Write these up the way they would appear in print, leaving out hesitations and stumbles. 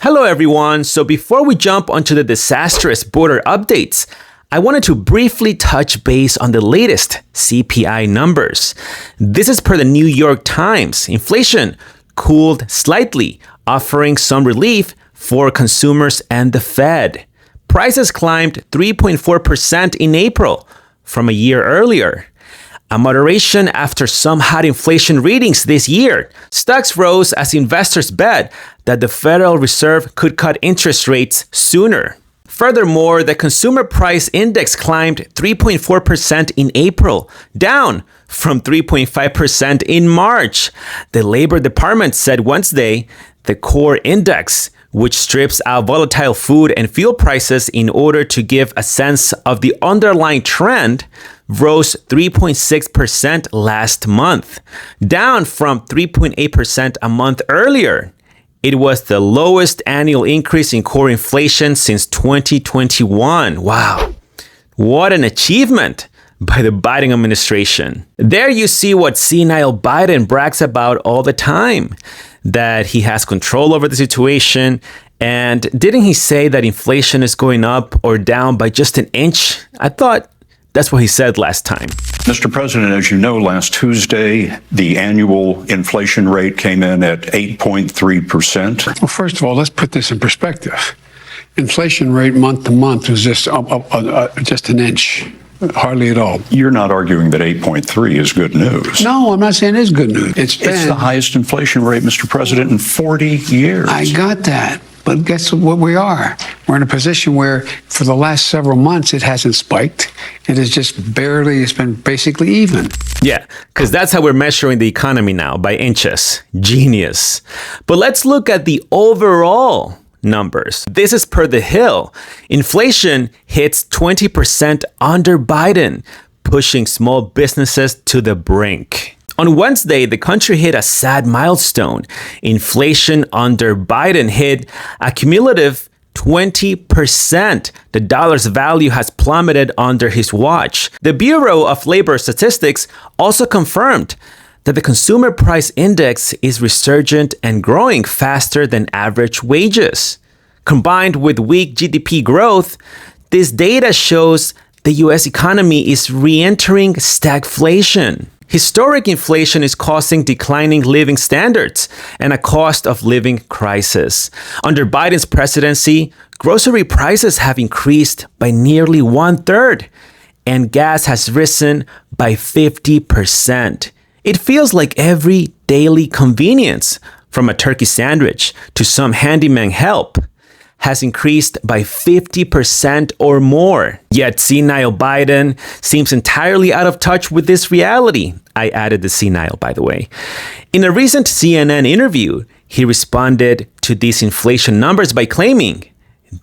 Hello everyone. So before we jump onto the disastrous border updates, I wanted to briefly touch base on the latest CPI numbers. This is per the New York Times. Inflation cooled slightly, offering some relief for consumers and the Fed. Prices climbed 3.4% in April from a year earlier. A moderation after some hot inflation readings this year. Stocks rose as investors bet that the Federal Reserve could cut interest rates sooner. Furthermore, the Consumer Price Index climbed 3.4% in April, down from 3.5% in March. The Labor Department said Wednesday the core index, which strips out volatile food and fuel prices in order to give a sense of the underlying trend, rose 3.6% last month, down from 3.8% a month earlier. It was the lowest annual increase in core inflation since 2021. Wow, what an achievement by the Biden administration. There you see what senile Biden brags about all the time, that he has control over the situation. And didn't he say that inflation is going up or down by just an inch? I thought that's what he said last time. Mr. President, as you know, last Tuesday, the annual inflation rate came in at 8.3%. Well, first of all, let's put this in perspective. Inflation rate month to month was just an inch. Hardly at all. You're not arguing that 8.3 is good news. No, I'm not saying it's good news. It's the highest inflation rate, Mr. President, in 40 years. I got that. But guess what we are? We're in a position where for the last several months, it hasn't spiked. It is just barely, it's been basically even. Yeah, because that's how we're measuring the economy now, by inches. Genius. But let's look at the overall numbers. This is per The Hill. Inflation hits 20% under Biden, pushing small businesses to the brink. On Wednesday, the country hit a sad milestone. Inflation under Biden hit a cumulative 20%. The dollar's value has plummeted under his watch. The Bureau of Labor Statistics also confirmed that the Consumer Price Index is resurgent and growing faster than average wages. Combined with weak GDP growth, this data shows the U.S. economy is re-entering stagflation. Historic inflation is causing declining living standards and a cost of living crisis. Under Biden's presidency, grocery prices have increased by nearly 1/3, and gas has risen by 50%. It feels like every daily convenience, from a turkey sandwich to some handyman help, has increased by 50% or more. Yet senile Biden seems entirely out of touch with this reality. I added the senile, by the way. In a recent CNN interview, he responded to these inflation numbers by claiming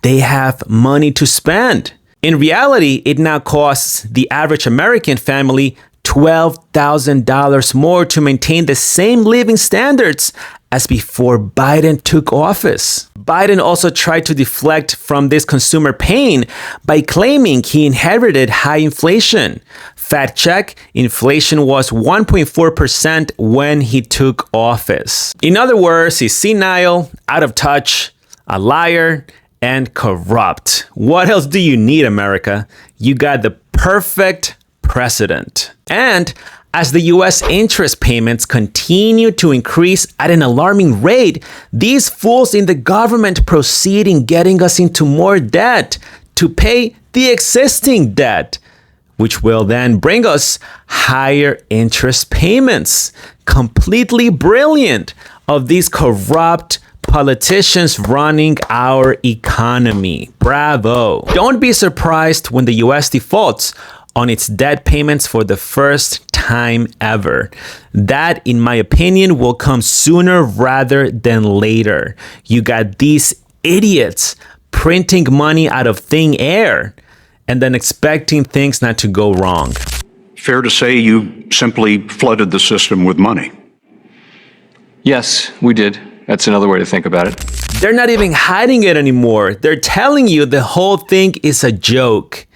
they have money to spend. In reality, it now costs the average American family $12,000 more to maintain the same living standards as before Biden took office. Biden also tried to deflect from this consumer pain by claiming he inherited high inflation. Fact check, inflation was 1.4% when he took office. In other words, he's senile, out of touch, a liar, and corrupt. What else do you need, America? You got the perfect president. And as the U.S. interest payments continue to increase at an alarming rate, these fools in the government proceed in getting us into more debt to pay the existing debt, which will then bring us higher interest payments. Completely brilliant of these corrupt politicians running our economy. Bravo. Don't be surprised when the U.S. defaults on its debt payments for the first time ever. That, in my opinion, will come sooner rather than later. You got these idiots printing money out of thin air and then expecting things not to go wrong. Fair to say you simply flooded the system with money. Yes, we did. That's another way to think about it. They're not even hiding it anymore. They're telling you the whole thing is a joke.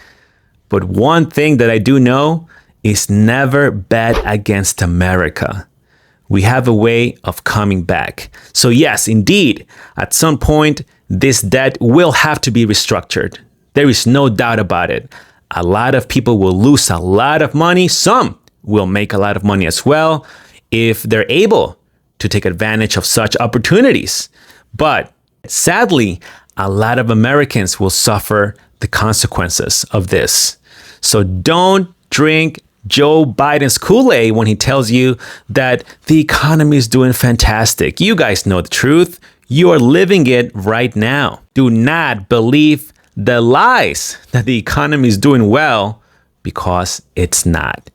But one thing that I do know is never bet against America. we have a way of coming back. So yes, indeed, at some point, this debt will have to be restructured. There is no doubt about it. A lot of people will lose a lot of money. Some will make a lot of money as well if they're able to take advantage of such opportunities. But sadly, a lot of Americans will suffer the consequences of this. So don't drink Joe Biden's Kool-Aid when he tells you that the economy is doing fantastic. You guys know the truth. You are living it right now. Do not believe the lies that the economy is doing well, because it's not.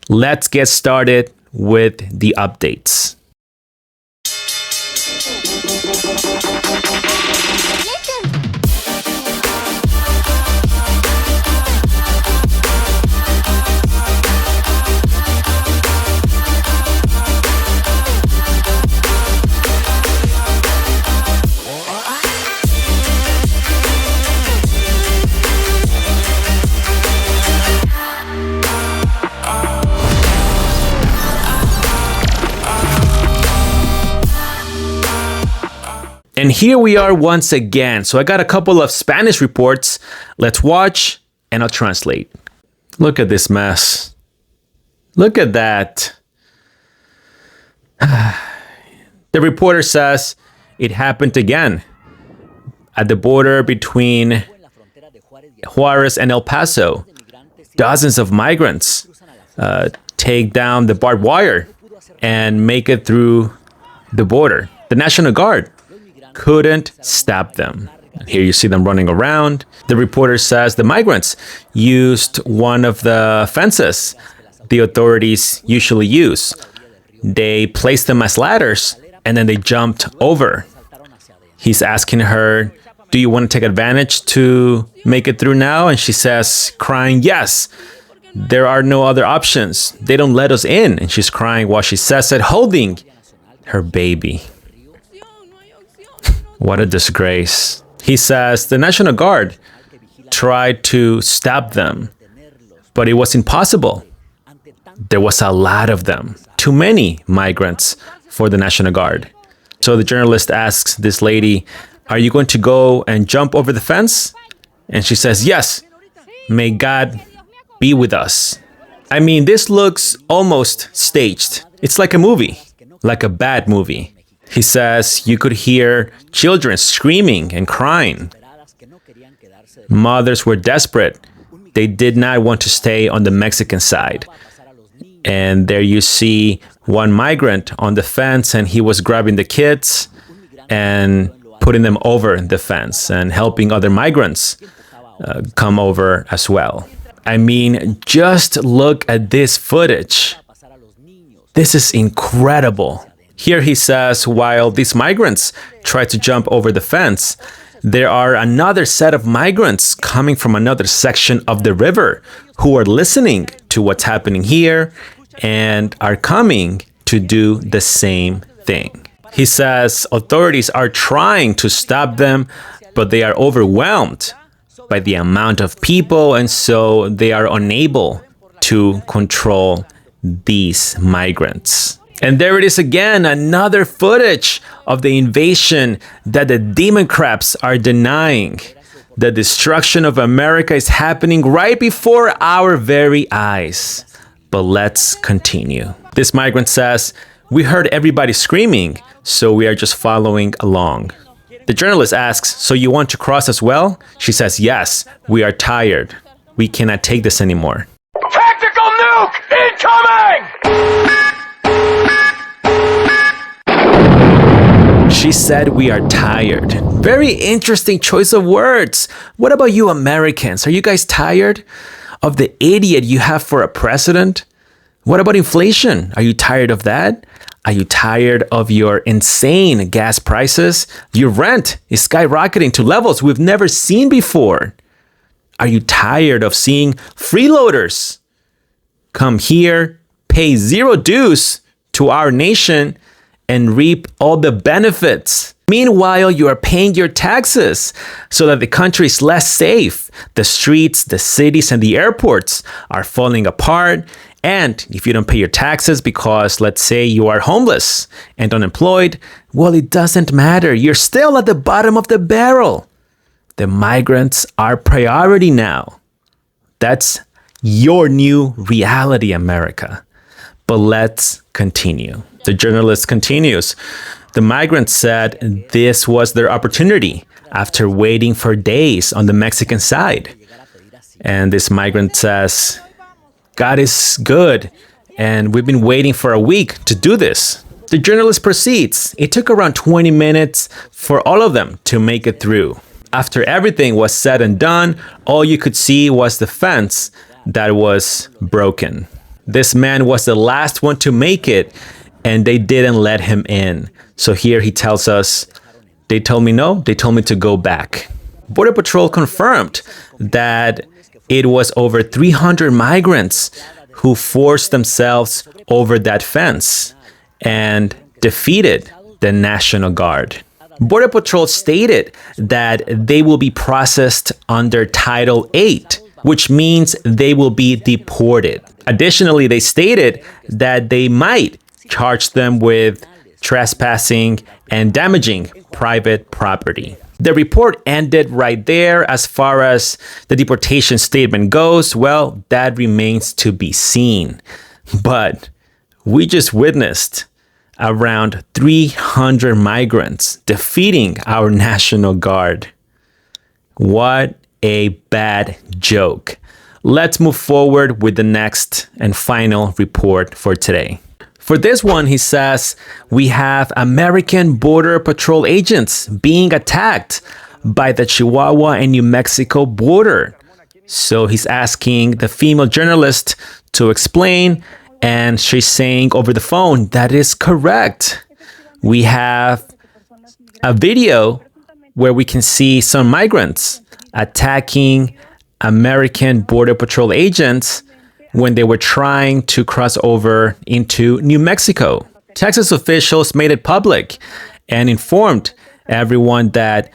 Let's get started with the updates. And here we are once again. So I got a couple of Spanish reports. Let's watch and I'll translate. Look at this mess. Look at that. The reporter says it happened again at the border between Juarez and El Paso. Dozens of migrants take down the barbed wire and make it through the border. The National Guard couldn't stop them. Here you see them running around. The reporter says the migrants used one of the fences the authorities usually use. They placed them as ladders and then they jumped over. He's asking her, do you want to take advantage to make it through now? And she says, crying, yes, there are no other options. They don't let us in. And she's crying while she says it, holding her baby. What a disgrace. He says the National Guard tried to stop them, but it was impossible. There was a lot of them, too many migrants for the National Guard. So the journalist asks this lady, are you going to go and jump over the fence? And she says, yes, may God be with us. I mean, this looks almost staged. It's like a movie, like a bad movie. He says you could hear children screaming and crying. Mothers were desperate. They did not want to stay on the Mexican side. And there you see one migrant on the fence, and he was grabbing the kids and putting them over the fence and helping other migrants come over as well. I mean, just look at this footage. This is incredible. Here he says, while these migrants try to jump over the fence, there are another set of migrants coming from another section of the river who are listening to what's happening here and are coming to do the same thing. He says authorities are trying to stop them, but they are overwhelmed by the amount of people, and so they are unable to control these migrants. And there it is again, another footage of the invasion that the Democrats are denying. The destruction of America is happening right before our very eyes. But let's continue. This migrant says, we heard everybody screaming, so we are just following along. The journalist asks, so you want to cross as well? She says, yes, we are tired. We cannot take this anymore. Tactical nuke incoming! She said we are tired. Very interesting choice of words. What about you Americans? Are you guys tired of the idiot you have for a president? What about inflation? Are you tired of that? Are you tired of your insane gas prices? Your rent is skyrocketing to levels we've never seen before. Are you tired of seeing freeloaders come here, pay zero dues to our nation, and reap all the benefits? Meanwhile, you are paying your taxes so that the country is less safe. The streets, the cities, and the airports are falling apart, And if you don't pay your taxes because, let's say, you are homeless and unemployed, well, it doesn't matter. You're still at the bottom of the barrel. The migrants are priority now. That's your new reality, America. But let's continue. The journalist continues. The migrants said this was their opportunity after waiting for days on the Mexican side. And this migrant says, God is good, and we've been waiting for a week to do this. The journalist proceeds. It took around 20 minutes for all of them to make it through. After everything was said and done, all you could see was the fence that was broken. This man was the last one to make it, and they didn't let him in. So here he tells us, they told me no, they told me to go back. Border Patrol confirmed that it was over 300 migrants who forced themselves over that fence and defeated the National Guard. Border Patrol stated that they will be processed under Title 8, which means they will be deported. Additionally, they stated that they might charge them with trespassing and damaging private property. The report ended right there. As far as the deportation statement goes, well, that remains to be seen. But we just witnessed around 300 migrants defeating our National Guard. What a bad joke. Let's move forward with the next and final report for today. For this one, he says, we have American Border Patrol agents being attacked by the Chihuahua and New Mexico border. So he's asking the female journalist to explain, and she's saying over the phone, that is correct. We have a video where we can see some migrants attacking American Border Patrol agents when they were trying to cross over into New Mexico. Texas officials made it public and informed everyone that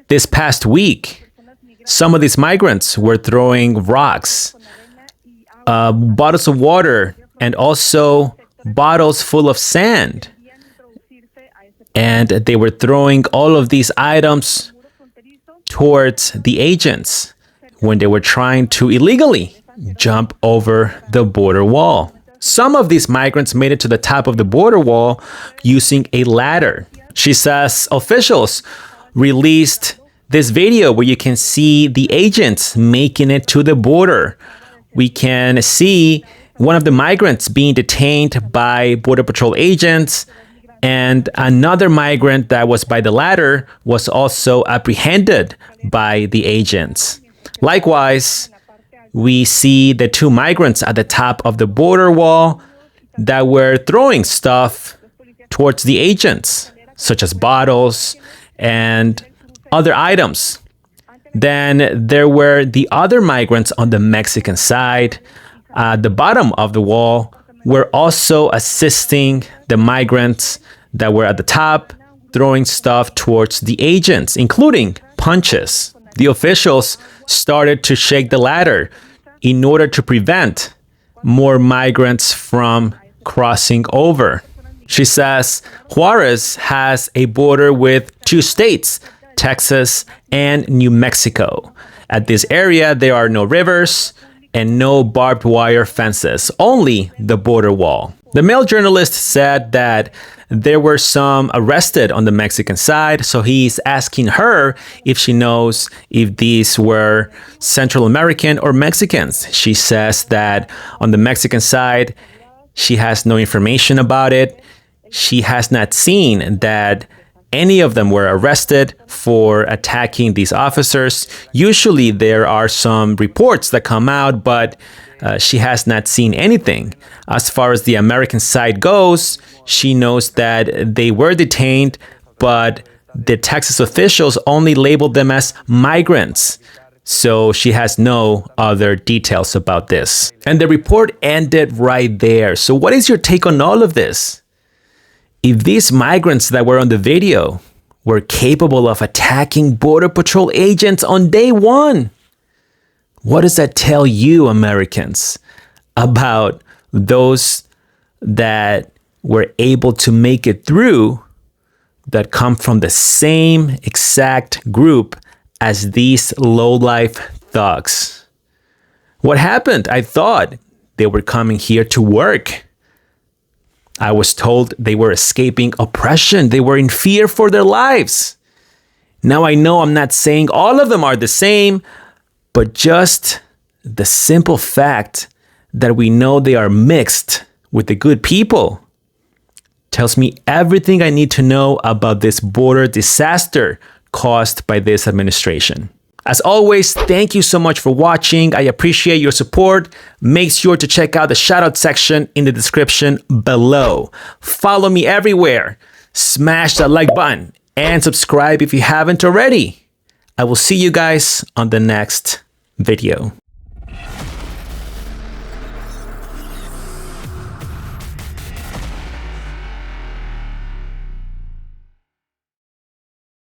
this past week, some of these migrants were throwing rocks, bottles of water, and also bottles full of sand. And they were throwing all of these items towards the agents when they were trying to illegally jump over the border wall. Some of these migrants made it to the top of the border wall using a ladder. She says officials released this video where you can see the agents making it to the border. We can see one of the migrants being detained by Border Patrol agents, and another migrant that was by the ladder was also apprehended by the agents. Likewise, we see the two migrants at the top of the border wall that were throwing stuff towards the agents, such as bottles and other items. Then there were the other migrants on the Mexican side. At the bottom of the wall were also assisting the migrants that were at the top, throwing stuff towards the agents, including punches. The officials started to shake the ladder in order to prevent more migrants from crossing over. She says Juarez has a border with two states, Texas and New Mexico. At this area, there are no rivers and no barbed wire fences, only the border wall. The male journalist said that there were some arrested on the Mexican side, so he's asking her if she knows if these were Central American or Mexicans. She says that on the Mexican side, she has no information about it. She has not seen that any of them were arrested for attacking these officers. Usually there are some reports that come out, but she has not seen anything. As far as the American side goes, she knows that they were detained, but the Texas officials only labeled them as migrants. So she has no other details about this. And the report ended right there. So what is your take on all of this? If these migrants that were on the video were capable of attacking Border Patrol agents on day one, what does that tell you, Americans, about those that were able to make it through that come from the same exact group as these lowlife thugs. What happened? I thought they were coming here to work. I was told they were escaping oppression. They were in fear for their lives. Now I know I'm not saying all of them are the same, but just the simple fact that we know they are mixed with the good people tells me everything I need to know about this border disaster caused by this administration. As always, thank you so much for watching. I appreciate your support. Make sure to check out the shoutout section in the description below. Follow me everywhere. Smash that like button and subscribe if you haven't already. I will see you guys on the next video.